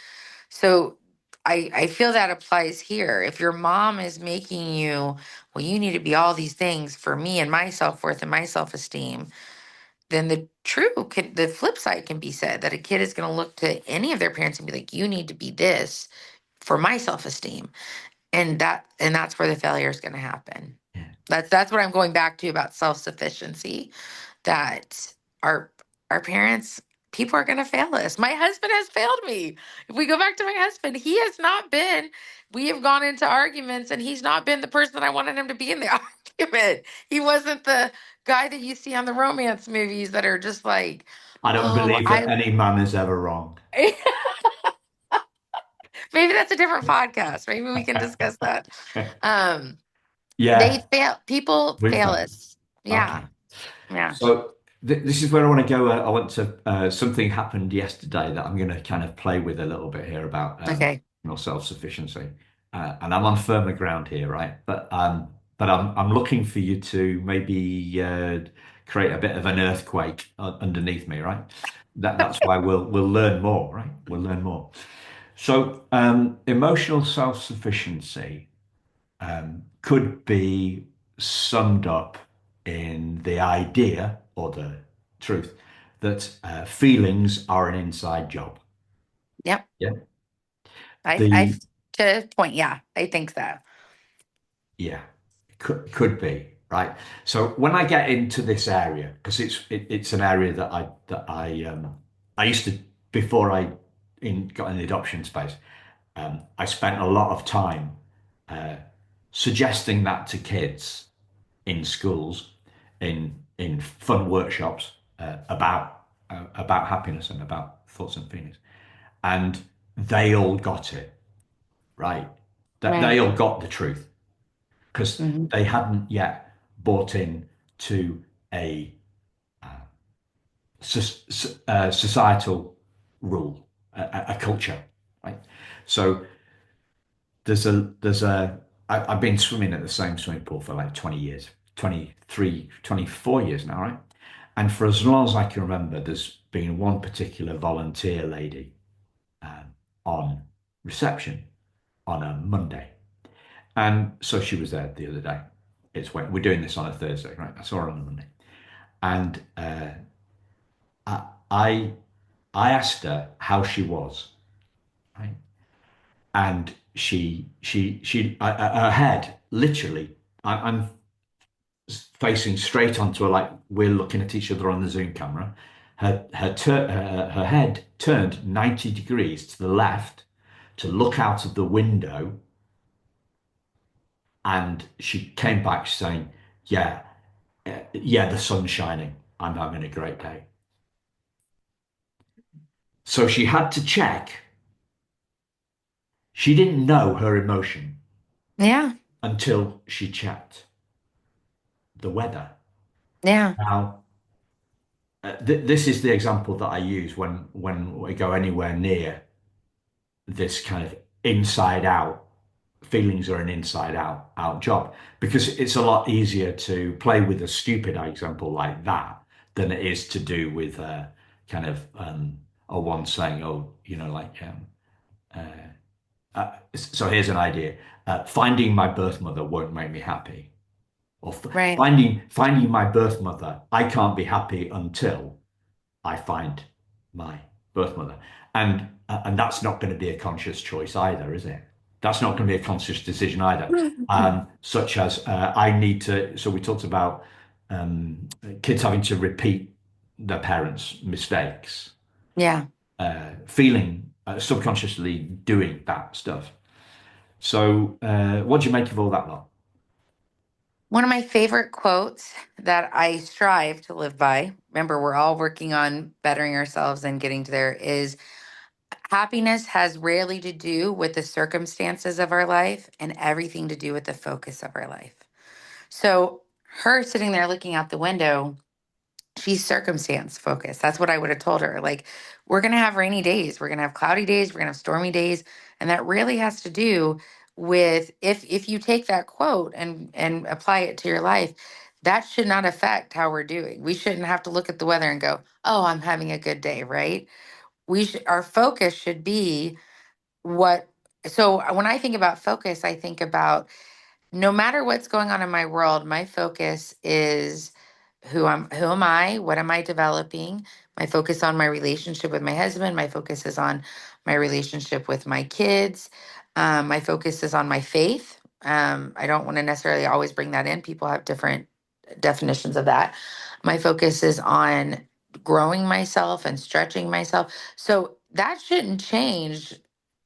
So I feel that applies here. If your mom is making you, well, you need to be all these things for me and my self-worth and my self-esteem, then the flip side can be said that a kid is going to look to any of their parents and be like, you need to be this for my self-esteem. And that's where the failure is going to happen. Yeah. That's what I'm going back to about self-sufficiency, that our our parents, people are going to fail us. My husband has failed me. If we go back to my husband, he has not been, we have gone into arguments and he's not been the person that I wanted him to be in the argument. He wasn't the guy that you see on the romance movies that are just like, I don't oh, believe that I any man is ever wrong. maybe that's a different podcast. Maybe we can discuss that. Um, they Yeah, fail, people we've fail done. us. Yeah. Okay. Yeah. So this is where I want to go. I want to. Something happened yesterday that I'm going to kind of play with a little bit here about Okay. self-sufficiency, and I'm on firmer ground here, right? But I'm looking for you to maybe create a bit of an earthquake underneath me, right? That's why we'll learn more, right? We'll learn more. So emotional self-sufficiency could be summed up in the idea or the truth that feelings are an inside job. Yep. Yeah. I, The to point, yeah, I think so. yeah could be right. So when I get into this area, because it's an area that I used to before I got in the adoption space, I spent a lot of time uh, suggesting that to kids in schools, in fun workshops about happiness and about thoughts and feelings, and they all got it right. That they Right. all got the truth because Hmm. they hadn't yet bought in to a societal rule, a culture, right? So I've been swimming at the same swimming pool for like 20 years, 23, 24 years now, right? And for as long as I can remember, there's been one particular volunteer lady on reception on a Monday. And so she was there the other day. We're doing this on a Thursday, right? I saw her on a Monday. And I, I I asked her how she was, right? And her head literally, I'm facing straight onto her, like we're looking at each other on the Zoom camera. Her head turned 90 degrees to the left to look out of the window, and she came back saying, "Yeah, yeah, the sun's shining. I'm having a great day." So she had to check She didn't know her emotion Yeah. until she checked the weather. Yeah. Now, this is the example that I use when we go anywhere near this kind of inside out feelings are an inside out job because it's a lot easier to play with a stupid example like that than it is to do with kind of a one saying, oh, like so here's an idea. Finding my birth mother won't make me happy, or Right. finding my birth mother, I can't be happy until I find my birth mother. And that's not going to be a conscious choice either, is it? That's not going to be a conscious decision either. Such as I need to. So we talked about kids having to repeat their parents' mistakes, Yeah. feeling subconsciously doing that stuff. So what do you make of all that lot? One of my favorite quotes that I strive to live by, remember, we're all working on bettering ourselves and getting to there, is happiness has rarely to do with the circumstances of our life and everything to do with the focus of our life. So, her sitting there looking out the window, she's circumstance focused. That's what I would have told her. Like, we're going to have rainy days, we're going to have cloudy days, we're going to have stormy days, and that really has to do with if you take that quote and apply it to your life, that should not affect how we're doing. We shouldn't have to look at the weather and go, "Oh, I'm having a good day," right? We should our focus should be what so when I think about focus, I think about no matter what's going on in my world, my focus is who am I? What am I developing? My focus on my relationship with my husband, my focus is on my relationship with my kids. My focus is on my faith. I don't want to necessarily always bring that in. People have different definitions of that. My focus is on growing myself and stretching myself. So that shouldn't change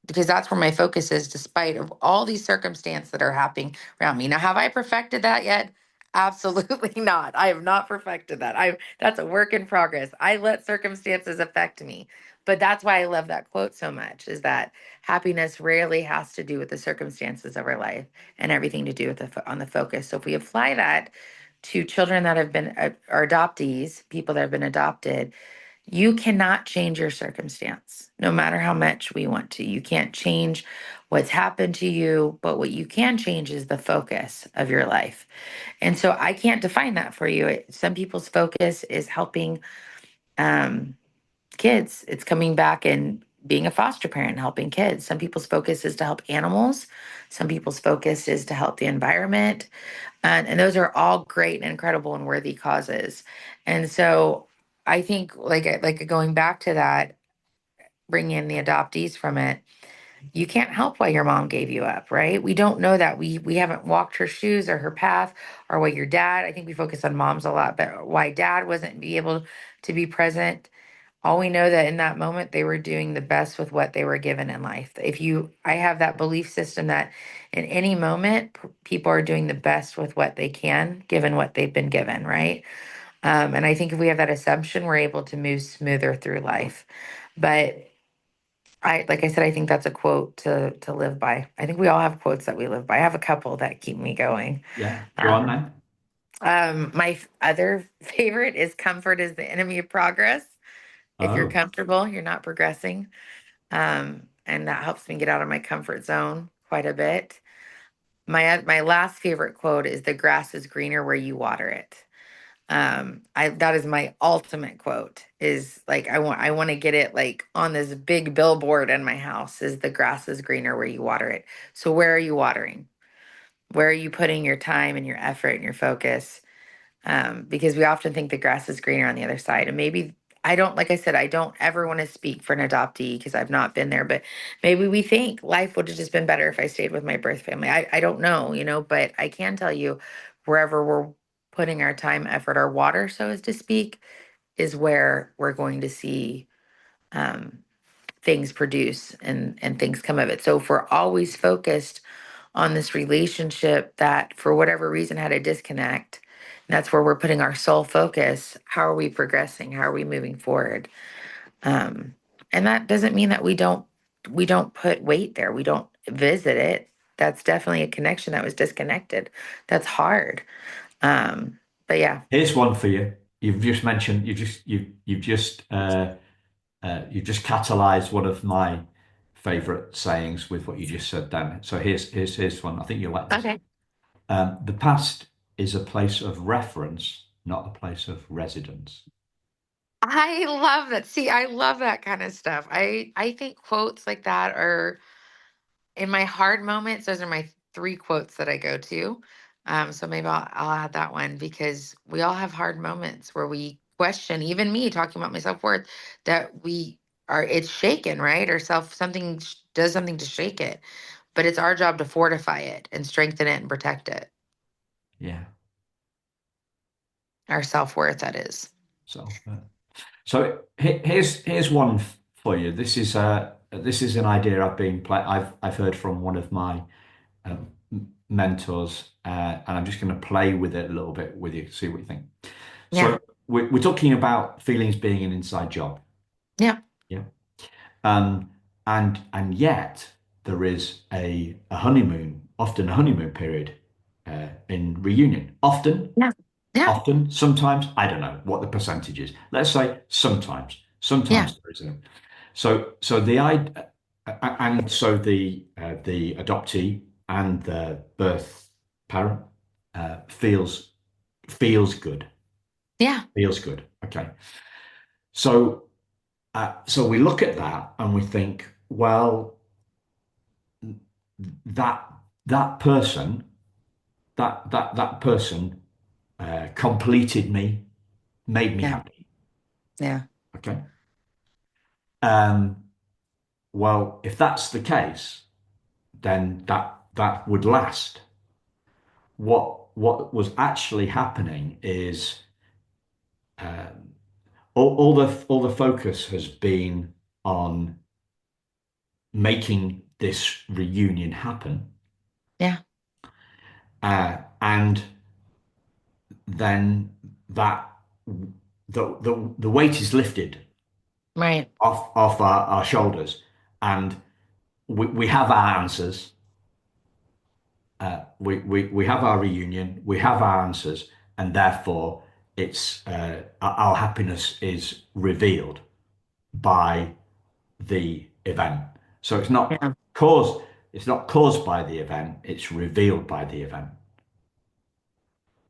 because that's where my focus is despite of all these circumstances that are happening around me. Now, have I perfected that yet? Absolutely not. I have not perfected that. I That's a work in progress. I let circumstances affect me. But that's why I love that quote so much is that happiness rarely has to do with the circumstances of our life and everything to do with on the focus. So if we apply that to children that have been or adoptees, people that have been adopted, you cannot change your circumstance, no matter how much we want to. You can't change what's happened to you, but what you can change is the focus of your life. And so I can't define that for you. Some people's focus is helping um, kids, it's coming back and being a foster parent, helping kids. Some people's focus is to help animals, some people's focus is to help the environment. And those are all great and incredible and worthy causes. And so I think like going back to that, bringing in the adoptees from it, you can't help why your mom gave you up, right? We don't know that. We haven't walked her shoes or her path or why your dad, I think we focus on moms a lot, but why dad wasn't be able to be present. All we know that in that moment they were doing the best with what they were given in life. I have that belief system that in any moment people are doing the best with what they can given what they've been given, right? And I think if we have that assumption, we're able to move smoother through life. But like I said, I think that's a quote to live by. I think we all have quotes that we live by. I have a couple that keep me going. Yeah, go on Um, then. other favorite is comfort is the enemy of progress. If you're Oh, comfortable, you're not progressing. And that helps me get out of my comfort zone quite a bit. My last favorite quote is the grass is greener where you water it. I that is my ultimate quote is like I want to get it like on this big billboard in my house is the grass is greener where you water it. So where are you watering? Where are you putting your time and your effort and your focus? Because we often think the grass is greener on the other side. And maybe I don't, like I said, I don't ever want to speak for an adoptee because I've not been there, but maybe we think life would have just been better if I stayed with my birth family. I don't know, but I can tell you wherever we're putting our time, effort, our water, so as to speak, is where we're going to see um, things produce and things come of it. So if we're always focused on this relationship that for whatever reason had a disconnect, and that's where we're putting our sole focus, how are we progressing? How are we moving forward? Um, and that doesn't mean that we don't put weight there. We don't visit it. That's definitely a connection that was disconnected. That's hard. But yeah. Here's one for you. You've just mentioned you've just catalyzed one of my favorite sayings with what you just said, Dan. So here's one. I think you'll like this. Okay. The past is a place of reference, not a place of residence. I love that. See, I love that kind of stuff. I think quotes like that are in my hard moments. Those are my three quotes that I go to. So maybe I'll add that one because we all have hard moments where we question, even me talking about my self-worth, that we are it's shaken, right? Or does something to shake it. But it's our job to fortify it and strengthen it and protect it. Yeah. Our self-worth, that is. So here's one for you. This is an idea I've heard from one of my mentors, and I'm just going to play with it a little bit with you, see what you think. Yeah. So we're talking about feelings being an inside job. Yeah. Yeah. Um, and yet there is a honeymoon, often a honeymoon period in reunion. Yeah. Yeah. Sometimes, I don't know what the percentage is. Let's say sometimes, Yeah. sometimes there isn't. So the I and so the adoptee and the birth parent feels good, Yeah. feels good. Okay. So so we look at that and we think, well, that that person that person completed me, made me Yeah. happy. Yeah. Okay. Um, well, if that's the case, then that would last. What was actually happening is all the focus has been on making this reunion happen, Yeah. and then that the weight is lifted Right. off our shoulders, and we have our answers. We have our reunion, we have our answers, and therefore it's our happiness is revealed by the event. So Yeah. it's not caused by the event, it's revealed by the event.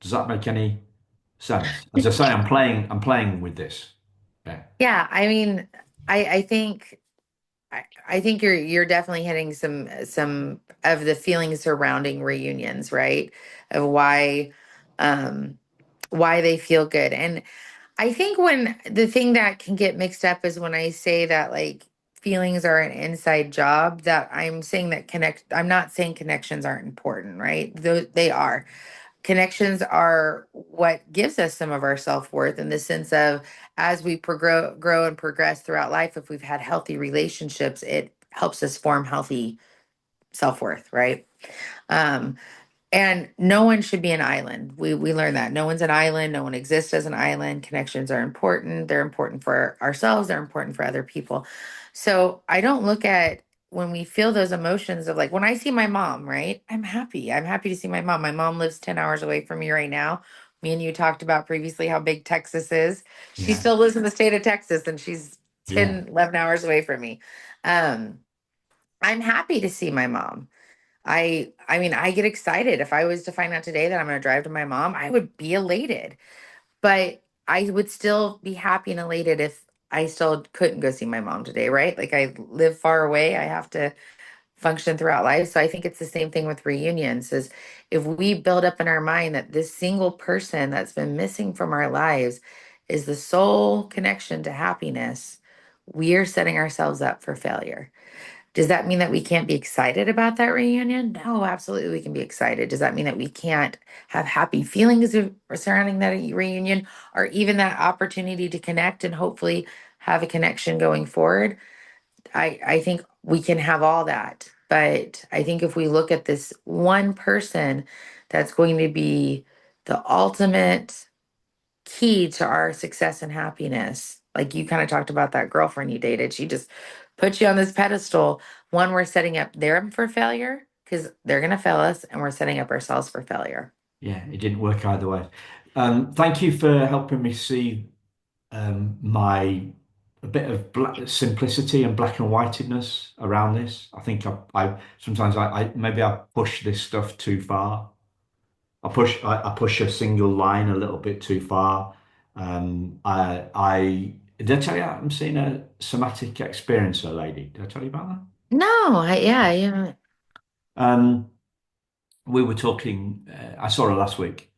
Does that make any sense? As I say, I'm playing with this. Yeah. Yeah. I mean, I think I think you're definitely hitting some of the feelings surrounding reunions, right? Of um why they feel good. And I think when the thing that can get mixed up is when I say that like feelings are an inside job, that I'm saying that I'm not saying connections aren't important, right? They are. Connections are what gives us some of our self-worth in the sense of as we grow and progress throughout life, if we've had healthy relationships, it helps us form healthy self-worth, right? Um, and no one should be an island. We learn that no one's an island. No one exists as an island. Connections are important. They're important for ourselves. They're important for other people. So I don't look at when we feel those emotions of like when I see my mom, right? I'm happy. I'm happy to see my mom. My mom lives 10 hours away from me right now. Me and you talked about previously how big Texas is. She Yeah. still lives in the state of Texas and she's Yeah. 10, 11 hours away from me. Um, I'm happy to see my mom. I mean, I get excited. If I was to find out today that I'm going to drive to my mom, I would be elated. But I would still be happy and elated if I still couldn't go see my mom today, right? Like I live far away. I have to function throughout life. So I think it's the same thing with reunions is if we build up in our mind that this single person that's been missing from our lives is the sole connection to happiness, we are setting ourselves up for failure. Does that mean that we can't be excited about that reunion? No, absolutely we can be excited. Does that mean that we can't have happy feelings surrounding that reunion or even that opportunity to connect and hopefully have a connection going forward? I think we can have all that. But I think if we look at this one person that's going to be the ultimate key to our success and happiness. Like you kind of talked about that girlfriend you dated. She just put you on this pedestal. one, we're setting up them for failure because they're going to fail us, and we're setting up ourselves for failure. Yeah, it didn't work either way. Thank you for helping me see my a bit of simplicity and black and whitedness around this. I think I sometimes I maybe I push this stuff too far. I push a single line a little bit too far. I did I tell you I'm seeing a somatic experiencer lady. Did I tell you about that? No, yeah. Um, we were talking. I saw her last week,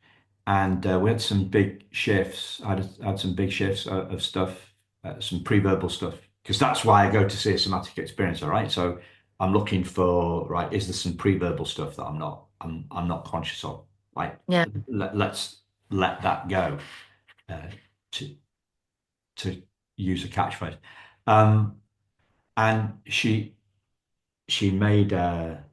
and we had some big shifts. I had some big shifts of stuff, some pre-verbal stuff, because that's why I go to see a somatic experiencer, right? So I'm looking for, right, is there some pre-verbal stuff that I'm not conscious of? Like, Yeah, let's let that go. Uh, to to use a catchphrase, um, and she made a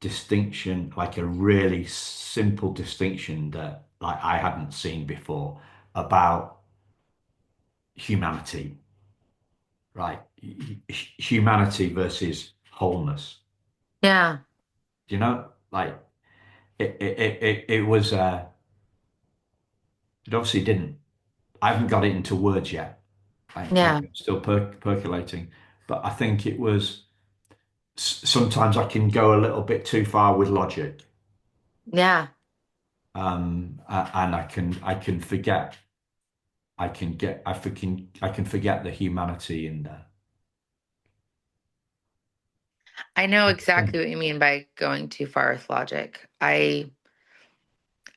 distinction, like a really simple distinction that like I hadn't seen before about humanity, right? Humanity versus wholeness. yeah, Do you know? Like it was it obviously didn't. I haven't got it into words yet. I'm yeah, still percolating, but I think it was sometimes I can go a little bit too far with logic, yeah. and I can forget. I can forget the humanity in there. I know Yeah. exactly what you mean by going too far with logic.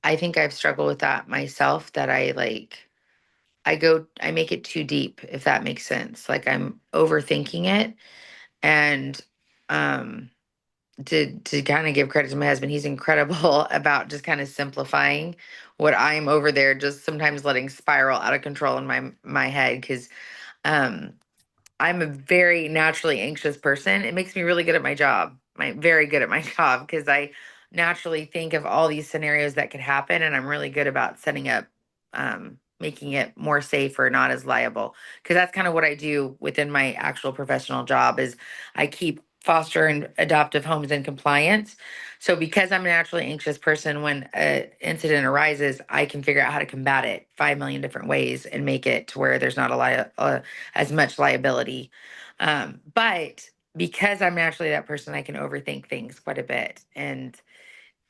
I think I've struggled with that myself, that I make it too deep, if that makes sense. Like I'm overthinking it. And um to kind of give credit to my husband, he's incredible about just kind of simplifying what I'm over there, just sometimes letting spiral out of control in my head. Because um I'm a very naturally anxious person. It makes me really good at my job. Very good at my job because I naturally think of all these scenarios that could happen, and I'm really good about setting up, making it more safe or not as liable. Because that's kind of what I do within my actual professional job is I keep foster and adoptive homes in compliance. So because I'm a naturally anxious person, when an incident arises, I can figure out how to combat it 5 million different ways and make it to where there's not as much liability. But because I'm naturally that person, I can overthink things quite a bit. And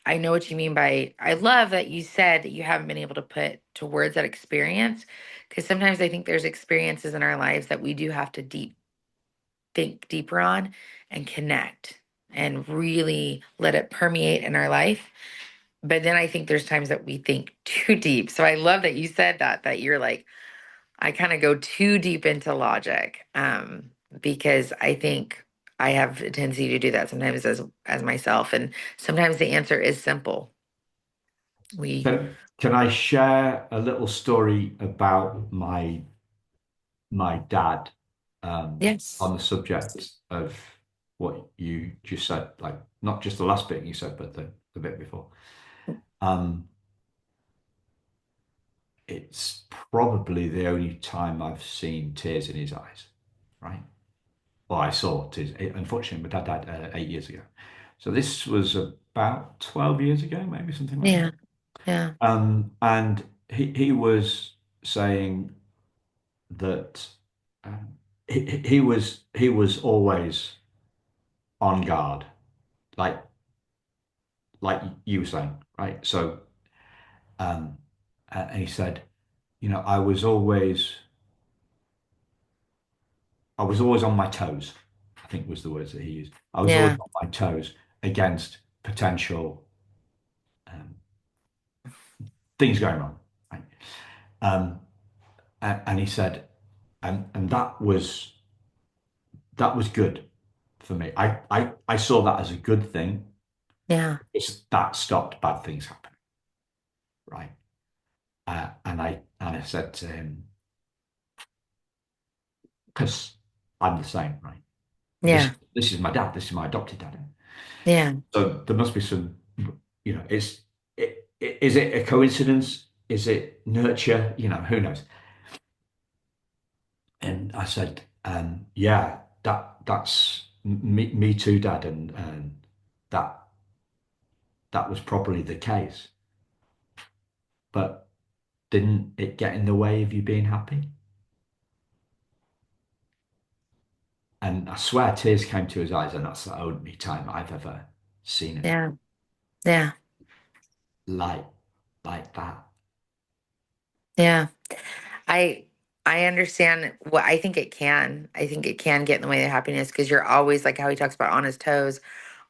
I know what you mean by, I love that you said that you haven't been able to put to words that experience. Because sometimes I think there's experiences in our lives that we do have to think deeper on and connect and really let it permeate in our life. But then I think there's times that we think too deep. So I love that you said that you're like, I kind of go too deep into logic, because I think I have a tendency to do that sometimes as myself, and sometimes the answer is simple. We Can I share a little story about my dad Yes, on the subject of what you just said, like not just the last bit you said, but the bit before. Um, it's probably the only time I've seen tears in his eyes, right? Well, I saw tears. Unfortunately, my dad died 8 years ago. So this was about 12 years ago, maybe something like that. yeah, yeah, And he was saying that he was always on guard, like like you were saying, right? So um, and he said, I was always on my toes. I think was the words that he used. I was always yeah, on my toes against potential um, things going wrong, right? Um, and he said, and that was good for me. I saw that as a good thing. yeah, That stopped bad things happening, right? And I said to him, because I'm the same, right? This yeah, this is my dad. This is my adopted dad. yeah, So there must be some, is it a coincidence? Is it nurture? Who knows? And I said, yeah, that's. Me too, Dad, and that that was probably the case. But didn't it get in the way of you being happy? And I swear tears came to his eyes, and that's the only time I've ever seen him Yeah. Yeah. like like that. Yeah. I I understand what I think it can. I think it can get in the way of happiness because you're always like how he talks about on his toes,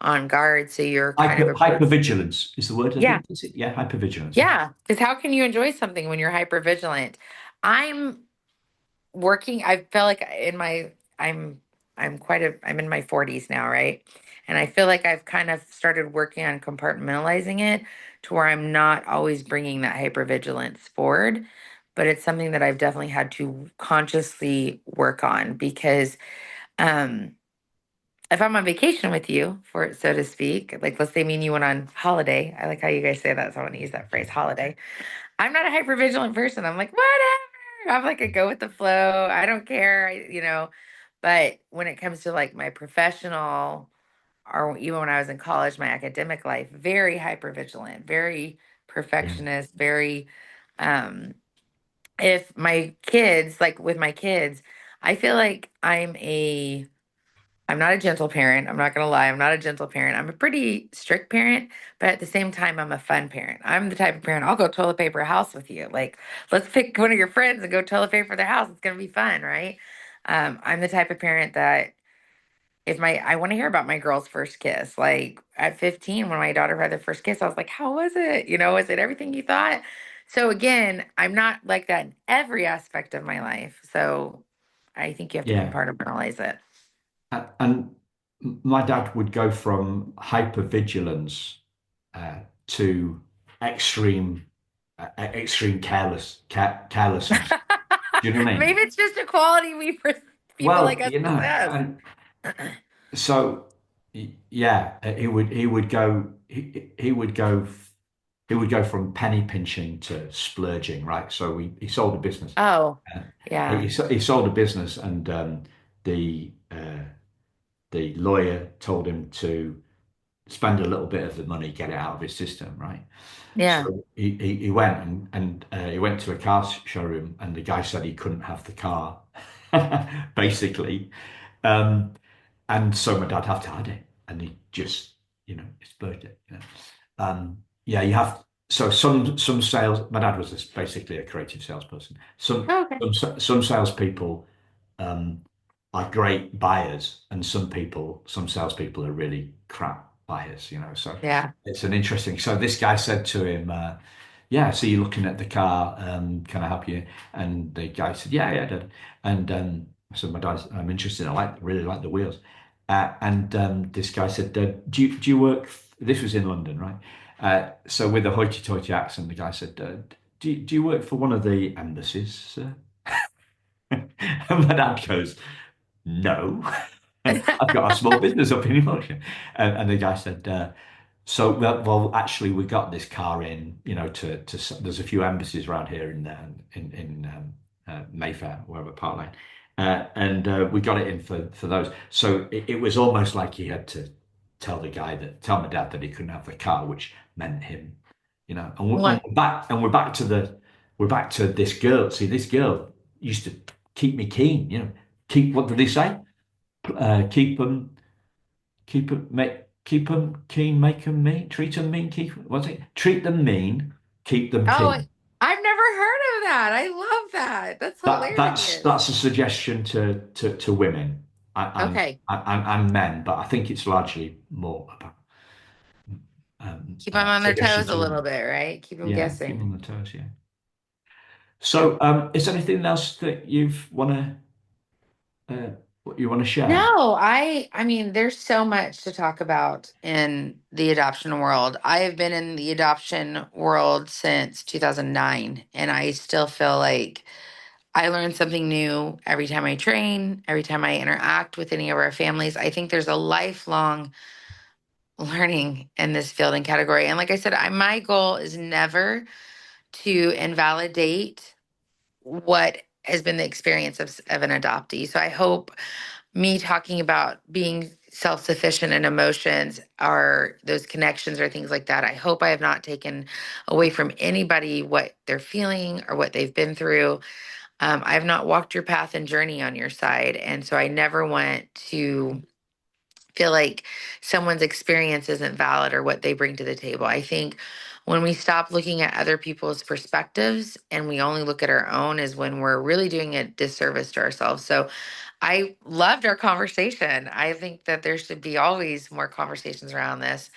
on guard. So you're kind of approach. Hypervigilance is the word, I Yeah. think. Is it? Yeah, hypervigilance. Yeah. Yeah. Because how can you enjoy something when you're hyper vigilant? I'm working. I feel like I'm I'm in my 40s now, right? And I feel like I've kind of started working on compartmentalizing it to where I'm not always bringing that hypervigilance forward, but it's something that I've definitely had to consciously work on because um if I'm on vacation with you, for so to speak, like let's say me and you went on holiday. I like how you guys say that, so I want to use that phrase, holiday. I'm not a hyper vigilant person. I'm like, whatever. I'm like a go with the flow. I don't care, But when it comes to like my professional or even when I was in college, my academic life, very hyper vigilant, very Yeah. perfectionist, very if my kids, like with my kids, I feel like I'm not a gentle parent. I'm not going to lie. I'm not a gentle parent. I'm a pretty strict parent, but at the same time, I'm a fun parent. I'm the type of parent, I'll go toilet paper a house with you. Like, let's pick one of your friends and go toilet paper their house. It's going to be fun, right? I'm the type of parent that if I want to hear about my girl's first kiss. Like at 15, when my daughter had their first kiss, I was like, how was it? Was it everything you thought? So again, I'm not like that in every aspect of my life. So I think you have to Yeah. compartmentalize it. And my dad would go from hypervigilance to extreme extreme carelessness. Do you know what I Maybe mean? it's just a quality people like Well, us possess. and so yeah, he would go from penny pinching to splurging, right? So he sold a business. Oh, Uh, yeah, he sold a business, and the the lawyer told him to spend a little bit of the money, get it out of his system, right? yeah, So he went and he went to a car showroom, and the guy said he couldn't have the car, basically. Um, and so my dad had to hide it, and he just, exploded it. Yeah, you have. So some sales. My dad was basically a creative salesperson. oh, okay, Some salespeople um, are great buyers, and some salespeople are really crap buyers. So yeah, it's an interesting. So this guy said to him, "Yeah, so you're looking at the car. Can I help you?" And the guy said, "Yeah, yeah, Dad." And I said, I'm interested. Really like the wheels." And this guy said, do you work?" This was in London, right? So with a hoity-toity accent, the guy said, do you work for one of the embassies, sir?" And my dad goes, "No, I've got a small business up in Yorkshire." And the guy said, actually, we got this car in, there's a few embassies around here in Mayfair, wherever Park Lane, and we got it in for those. So it was almost like he had to tell my dad that he couldn't have the car, which meant him, and what? we're back to this girl. See, this girl used to keep me keen, keep, what did they say? Keep them. Keep them keen, make them mean, treat them mean, what's it? Treat them mean, keep them Oh, keen. I've never heard of that. I love that. That's hilarious. That's a suggestion to women Okay, and men, but I think it's largely more about keep them on their suggestion toes a to little women. bit, right? Keep them Yeah, keep guessing. them on the toes. Yeah. Yeah. So, is there anything else that what you want to share? No, I mean, there's so much to talk about in the adoption world. I have been in the adoption world since 2009, and I still feel like I learn something new every time I train, every time I interact with any of our families. I think there's a lifelong learning in this field and category. And like I said, my goal is never to invalidate what has been the experience of an adoptee. So I hope me talking about being self-sufficient in emotions or those connections or things like that. I hope I have not taken away from anybody what they're feeling or what they've been through. I have not walked your path and journey on your side. And so I never want to feel like someone's experience isn't valid or what they bring to the table. I think when we stop looking at other people's perspectives and we only look at our own is when we're really doing a disservice to ourselves. So I loved our conversation. I think that there should be always more conversations around this.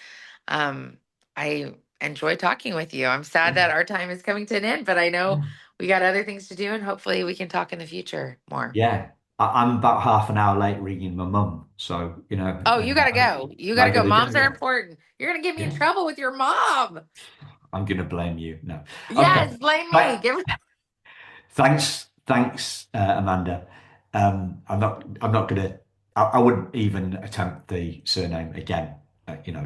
I enjoy talking with you. I'm sad Yeah. that our time is coming to an end, but I know Yeah. we got other things to do and hopefully we can talk in the future more. Yeah. I'm about half an hour late ringing my mum. So, Oh, you gotta go. You I gotta go. gotta go. Moms are Yeah. important. You're gonna get me in Yeah. trouble with your mom. I'm gonna blame you. No. Okay. Yes, blame me. Right. Give Thanks, Amanda. I'm not gonna. I wouldn't even attempt the surname again.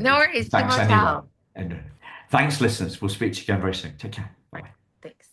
no worries, Thanks anyway. Timoteo. And thanks, listeners. We'll speak to you again very soon. Take care. Bye. Thanks.